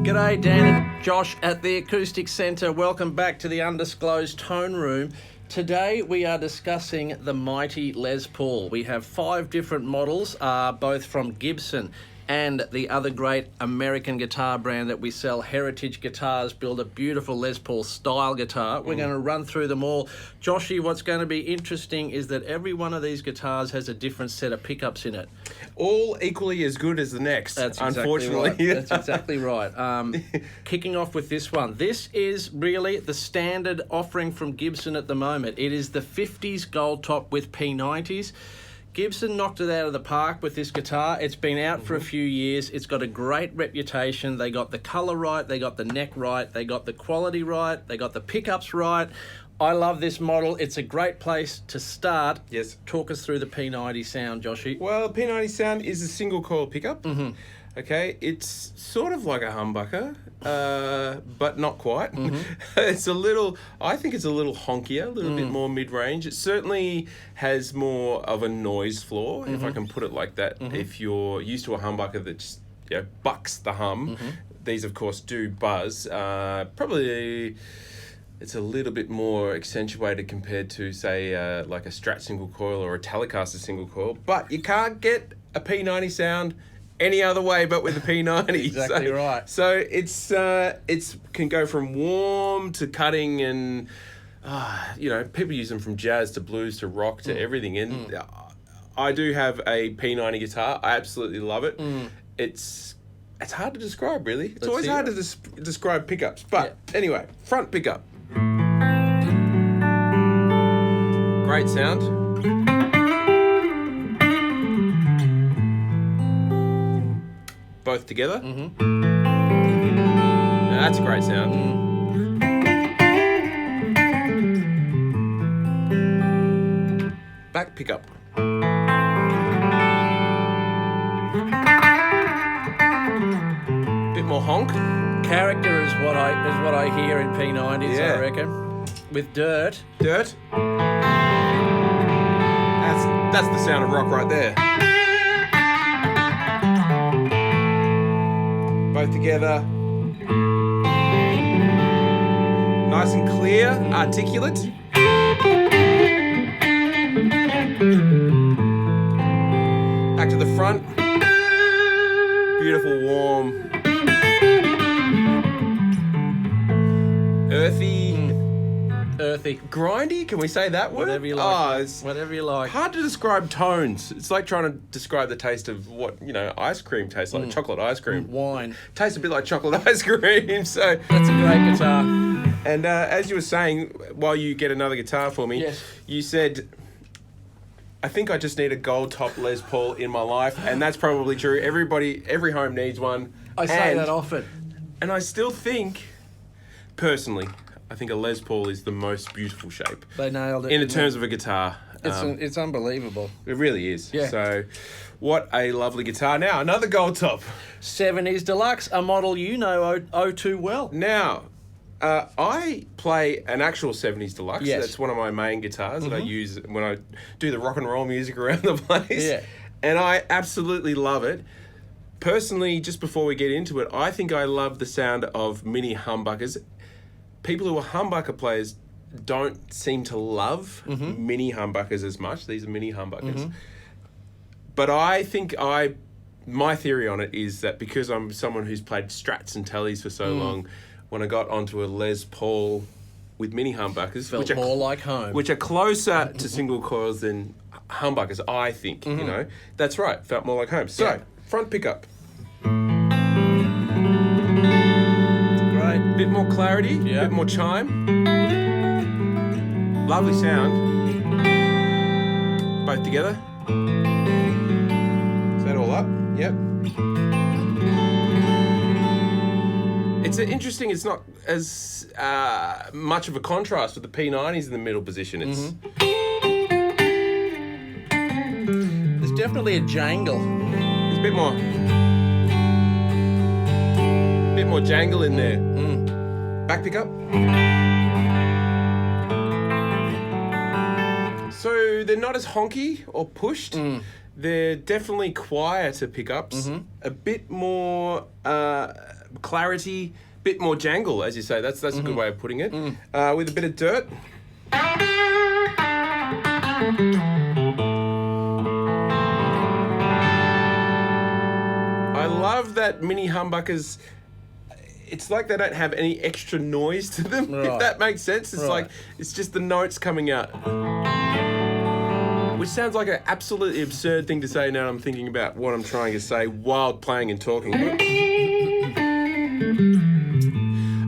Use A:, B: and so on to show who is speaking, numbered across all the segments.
A: G'day, Dan and Josh at the Acoustic Centre. Welcome back to the Undisclosed Tone Room. Today we are discussing the mighty Les Paul. We have 5 different models, both from Gibson and the other great American guitar brand that we sell, Heritage Guitars, build a beautiful Les Paul style guitar. We're going to run through them all. Joshy, what's going to be interesting is that every one of these guitars has a different set of pickups in it.
B: All equally as good as the next,
A: That's
B: unfortunately.
A: Exactly right. That's exactly right. Kicking off with this one. This is really the standard offering from Gibson at the moment. It is the 50s Goldtop with P90s. Gibson knocked it out of the park with this guitar. It's been out for a few years. It's got a great reputation. They got the colour right. They got the neck right. They got the quality right. They got the pickups right. I love this model. It's a great place to start.
B: Yes.
A: Talk us through the P90 sound, Joshy.
B: Well, P90 sound is a single coil pickup. Okay, it's sort of like a humbucker, but not quite. It's a little, I think it's a little honkier, a little bit more mid-range. It certainly has more of a noise floor, if I can put it like that. If you're used to a humbucker that just bucks the hum, these of course do buzz. Probably it's a little bit more accentuated compared to, say, like a Strat single coil or a Telecaster single coil, but you can't get a P90 sound any other way but with a P90.
A: Exactly right.
B: So it's can go from warm to cutting, and people use them from jazz to blues to rock to everything. And I do have a P90 guitar. I absolutely love it. It's hard to describe, really. It's always hard to describe pickups. But anyway, front pickup. Great sound. Both together. Now that's a great sound. Back pickup. Bit more honk.
A: Character is what I hear in P90s, I reckon. With dirt.
B: Dirt. That's the sound of rock right there. Both together. Nice and clear, articulate. Back to the front. Beautiful, warm. Earthy. Grindy? Can we say that word?
A: Whatever you like.
B: It's
A: whatever you like.
B: hard to describe tones. It's like trying to describe the taste of what, ice cream tastes like. Chocolate ice cream.
A: Wine.
B: Tastes a bit like chocolate ice cream. So
A: That's a great guitar.
B: And as you were saying, while you get another guitar for me, you said, I think I just need a Goldtop Les Paul in my life. And that's probably true. Every home needs one.
A: I say that often.
B: And I still think, personally, I think a Les Paul is the most beautiful shape.
A: They nailed it.
B: In terms of a guitar.
A: It's unbelievable.
B: It really is.
A: Yeah.
B: So, what a lovely guitar. Now, another Goldtop.
A: 70s Deluxe, a model you know too well.
B: Now, I play an actual 70s Deluxe.
A: Yes.
B: That's one of my main guitars that I use when I do the rock and roll music around the place.
A: Yeah.
B: And I absolutely love it. Personally, just before we get into it, I think I love the sound of mini humbuckers. People who are humbucker players don't seem to love mini humbuckers as much. These are mini humbuckers. But I think my theory on it is that because I'm someone who's played Strats and Tellys for so long, when I got onto a Les Paul with mini humbuckers,
A: Felt more like home.
B: which are closer to single coils than humbuckers, I think, That's right, felt more like home. So, front pickup. Bit more clarity, bit more chime. Lovely sound. Both together. Is that all up? Yep. It's interesting, it's not as much of a contrast with the P90s in the middle position. It's
A: There's definitely a jangle.
B: There's a bit more jangle in there. Back pickup. So they're not as honky or pushed. They're definitely quieter pickups. A bit more clarity, bit more jangle, as you say. That's a good way of putting it. With a bit of dirt. I love that mini humbuckers. It's like they don't have any extra noise to them, if that makes sense. It's like, it's just the notes coming out. Which sounds like an absolutely absurd thing to say now I'm thinking about what I'm trying to say while playing and talking.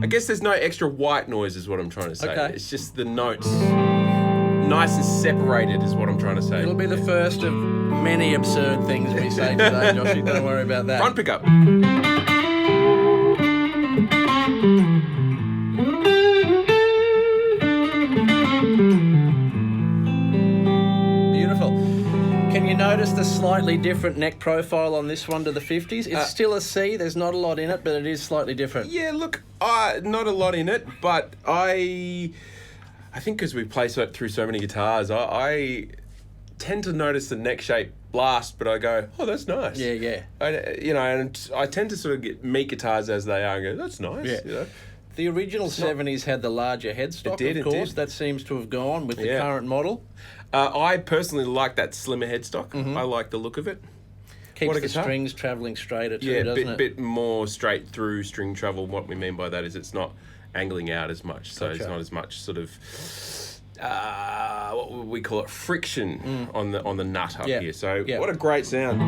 B: I guess there's no extra white noise is what I'm trying to say.
A: Okay.
B: It's just the notes. Nice and separated is what I'm trying to say.
A: It'll be the first of many absurd things we say today, Joshy. Don't worry about that.
B: Front pickup.
A: Can you notice the slightly different neck profile on this one to the 50s? It's still a C, there's not a lot in it, but it is slightly different.
B: Yeah, look, not a lot in it, but I think because we play through so many guitars, I tend to notice the neck shape last, but I go, oh, that's nice.
A: Yeah.
B: And I tend to sort of meet guitars as they are and go, that's nice.
A: Yeah.
B: You know?
A: The original 70s had the larger headstock, of course. That seems to have gone with the current model.
B: I personally like that slimmer headstock. I like the look of it.
A: Keeps the strings travelling straighter too, doesn't it?
B: Bit more straight through string travel. What we mean by that is it's not angling out as much. So it's not as much sort of, what would we call it, friction on the nut up here. So what a great sound.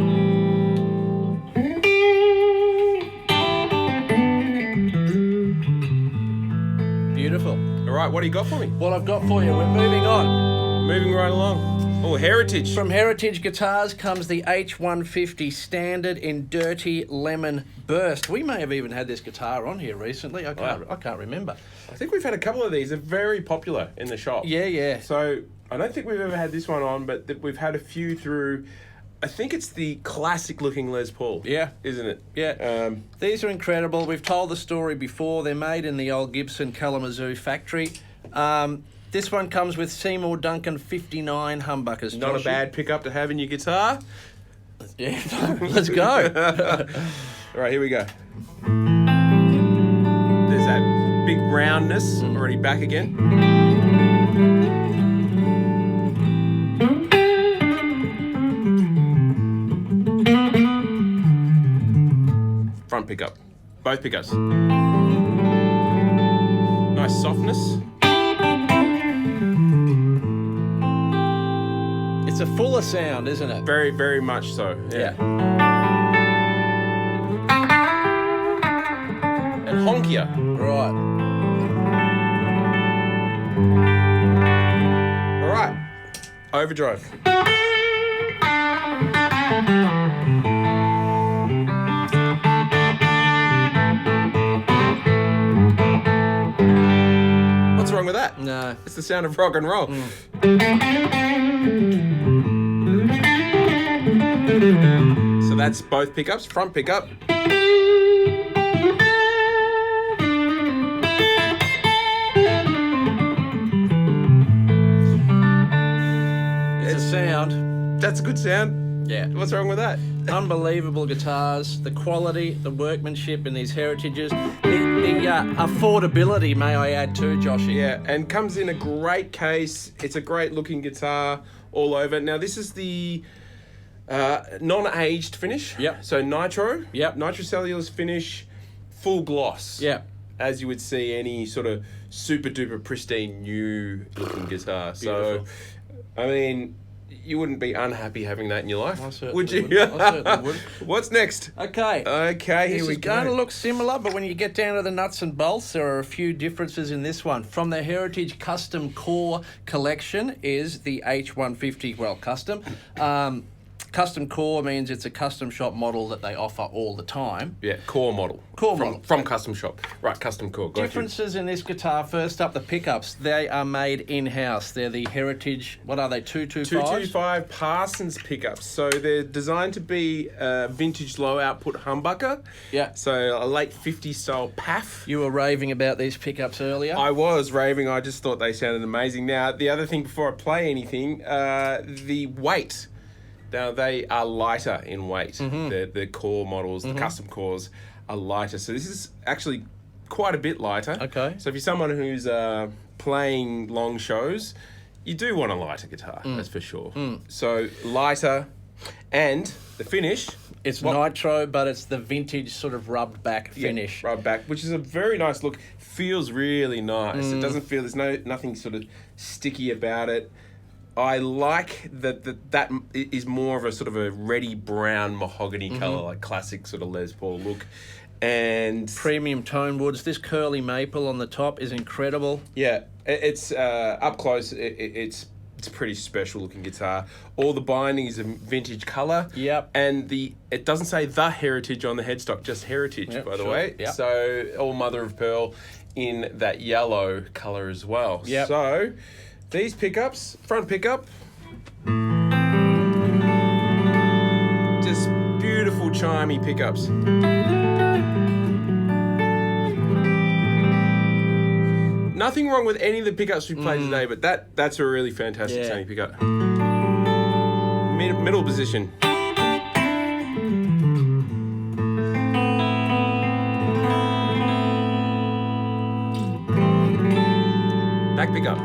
A: Beautiful.
B: All right, what do you got for me?
A: What I've got for you, we're moving on.
B: Moving right along. Oh, Heritage.
A: From Heritage Guitars comes the H150 Standard in Dirty Lemon Burst. We may have even had this guitar on here recently. I can't remember.
B: I think we've had a couple of these. They're very popular in the shop.
A: Yeah.
B: So I don't think we've ever had this one on, but we've had a few through. I think it's the classic looking Les Paul.
A: Yeah.
B: Isn't it?
A: Yeah. These are incredible. We've told the story before. They're made in the old Gibson Kalamazoo factory. This one comes with Seymour Duncan 59 humbuckers.
B: Not a bad pickup to have in your guitar.
A: Yeah, let's go.
B: All right, here we go. There's that big roundness already back again. Front pickup. Both pickups. Nice softness.
A: It's a fuller sound, isn't it?
B: Very, very much so. Yeah. And honkier.
A: Right.
B: All right. Overdrive. What's wrong with that?
A: No.
B: It's the sound of rock and roll. So that's both pickups. Front pickup.
A: It's a sound.
B: That's a good sound.
A: Yeah.
B: What's wrong with that?
A: Unbelievable guitars, the quality, the workmanship in these heritages, the affordability, may I add too, Joshy.
B: Yeah, and comes in a great case. It's a great looking guitar all over. Now this is the non-aged finish.
A: Yep.
B: So nitro.
A: Yep.
B: Nitrocellulose finish, full gloss.
A: Yep.
B: As you would see any sort of super duper pristine new looking guitar.
A: Beautiful.
B: So, I mean, you wouldn't be unhappy having that in your life,
A: I certainly
B: would you?
A: would. I certainly would.
B: What's next?
A: Okay.
B: Okay,
A: This
B: here we
A: is
B: go.
A: going to look similar, but when you get down to the nuts and bolts, there are a few differences in this one. From the Heritage Custom Core collection is the H150, well, custom. Custom Core means it's a custom shop model that they offer all the time.
B: Yeah, core model. From custom shop. Right, custom core. Got
A: Differences in this guitar. First up, the pickups. They are made in-house. They're the Heritage, what are they, 225s?
B: 225 Parsons pickups. So they're designed to be a vintage low output humbucker.
A: Yeah.
B: So a late 50s style PAF.
A: You were raving about these pickups earlier.
B: I was raving. I just thought they sounded amazing. Now, the other thing before I play anything, the weight. Now, they are lighter in weight. The core models, the custom cores, a lighter. So this is actually quite a bit lighter.
A: Okay.
B: So if you're someone who's playing long shows, you do want a lighter guitar, that's for sure. So lighter, and the finish.
A: It's nitro, but it's the vintage sort of rubbed back finish.
B: Yeah, rubbed back, which is a very nice look. Feels really nice. It doesn't feel, there's nothing sort of sticky about it. I like that is more of a sort of a reddy brown mahogany colour, like classic sort of Les Paul look. And
A: premium tone woods. This curly maple on the top is incredible.
B: Yeah, it's up close. It's a pretty special looking guitar. All the binding is a vintage colour.
A: Yep.
B: And it doesn't say the Heritage on the headstock, just Heritage, by the way.
A: Yep.
B: So all mother of pearl in that yellow colour as well.
A: Yep.
B: So these pickups, front pickup, just beautiful chimey pickups. Nothing wrong with any of the pickups we played today, but that's a really fantastic sounding pickup. Middle position. Back pickup.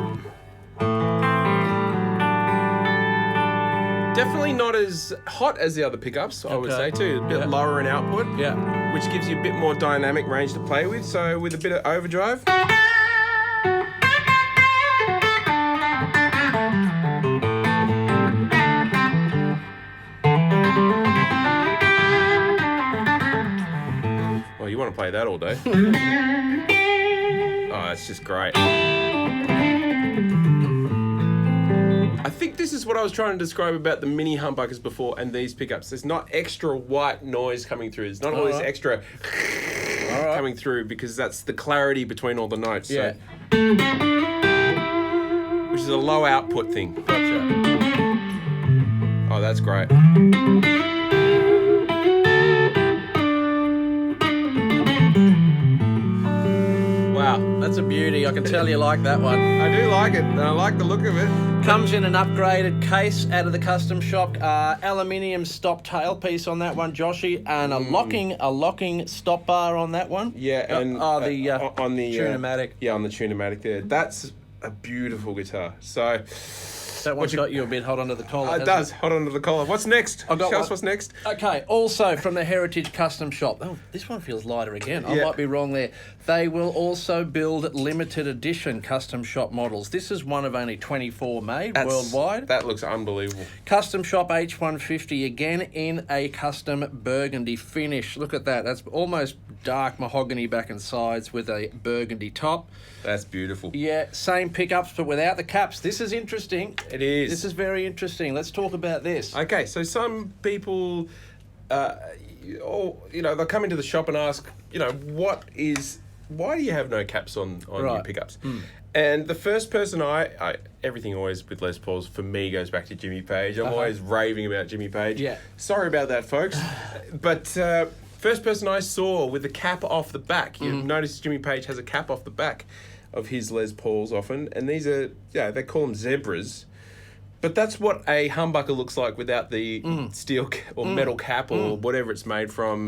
B: Definitely not as hot as the other pickups, I would say too. A bit lower in output, which gives you a bit more dynamic range to play with. So with a bit of overdrive. Well, you want to play that all day. Oh, it's just great. I think this is what I was trying to describe about the mini humbuckers before and these pickups. There's not extra white noise coming through. There's not all this extra coming through because that's the clarity between all the notes.
A: Yeah.
B: So, which is a low output thing.
A: Gotcha.
B: Oh, that's great.
A: Wow, that's a beauty. I can tell you like that one.
B: I do like it, and I like the look of it.
A: Comes in an upgraded case out of the custom shop. Aluminium stop tailpiece on that one, Joshy, and a locking stop bar on that one.
B: Yeah, and
A: on the
B: Tunematic. Yeah, on the Tunematic there. That's a beautiful guitar. So
A: that one's got you a bit hot under the collar.
B: It does, hot under the collar. What's next? Show us what's next.
A: Okay, also from the Heritage Custom Shop. Oh, this one feels lighter again. I might be wrong there. They will also build limited edition custom shop models. This is one of only 24 made worldwide.
B: That looks unbelievable.
A: Custom Shop H150, again in a custom burgundy finish. Look at that. That's almost dark mahogany back and sides with a burgundy top.
B: That's beautiful.
A: Yeah, same pickups but without the caps. This is interesting.
B: It is.
A: This is very interesting. Let's talk about this.
B: Okay, so some people, they'll come into the shop and ask, why do you have no caps on your pickups? And the first person everything always with Les Pauls for me goes back to Jimmy Page. I'm always raving about Jimmy Page.
A: Yeah.
B: Sorry about that, folks. But first person I saw with the cap off the back. You notice Jimmy Page has a cap off the back of his Les Pauls often. And these are, they call them zebras. But that's what a humbucker looks like without the steel or metal cap or whatever it's made from.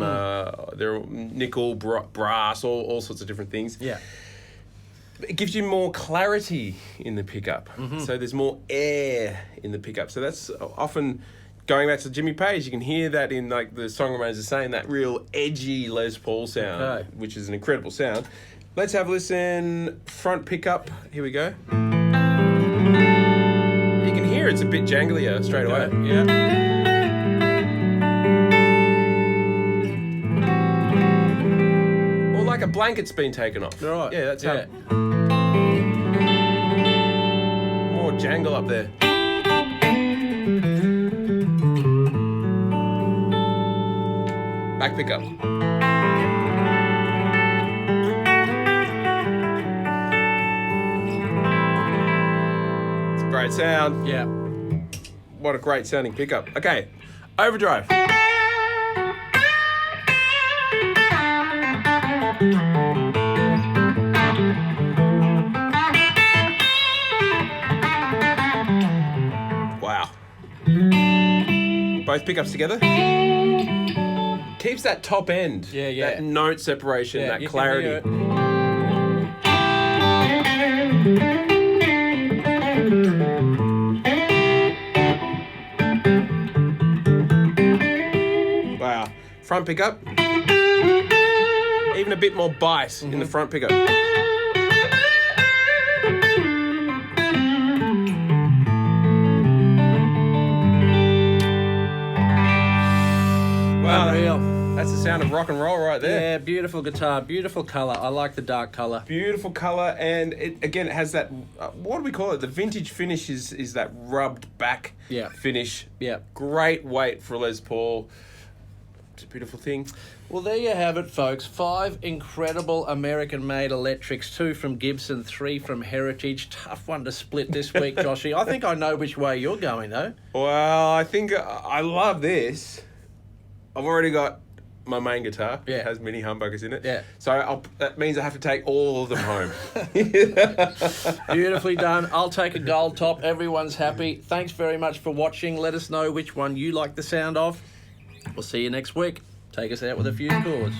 B: They're nickel, brass, all sorts of different things.
A: Yeah.
B: It gives you more clarity in the pickup. So there's more air in the pickup. So that's often, going back to Jimmy Page, you can hear that in like the song remains the same, that real edgy Les Paul sound, which is an incredible sound. Let's have a listen. Front pickup. Here we go. You can hear it's a bit janglier straight away.
A: Yeah.
B: Or like a blanket's been taken off.
A: Right.
B: Yeah, that's how. More jangle up there. Back pickup. It's a great sound.
A: Yeah.
B: What a great sounding pickup. Okay, overdrive. Wow. Both pickups together. keeps that top end.
A: Yeah.
B: That note separation, that
A: you can
B: clarity.
A: hear it.
B: Wow. Front pickup. Even a bit more bite in the front pickup. Wow,
A: Unreal.
B: that's the sound of rock and roll right there.
A: Yeah, beautiful guitar, beautiful colour. I like the dark colour.
B: Beautiful colour, and it has that, what do we call it? The vintage finish is that rubbed back finish.
A: Yeah.
B: Great weight for a Les Paul. It's a beautiful thing.
A: Well, there you have it, folks. 5 incredible American-made electrics, 2 from Gibson, 3 from Heritage. Tough one to split this week, Joshy. I think I know which way you're going, though.
B: Well, I think I love this. I've already got my main guitar.
A: Yeah.
B: It has mini humbuckers in it.
A: Yeah.
B: So that means I have to take all of them home.
A: Beautifully done. I'll take a Goldtop. Everyone's happy. Thanks very much for watching. Let us know which one you like the sound of. We'll see you next week. Take us out with a few chords.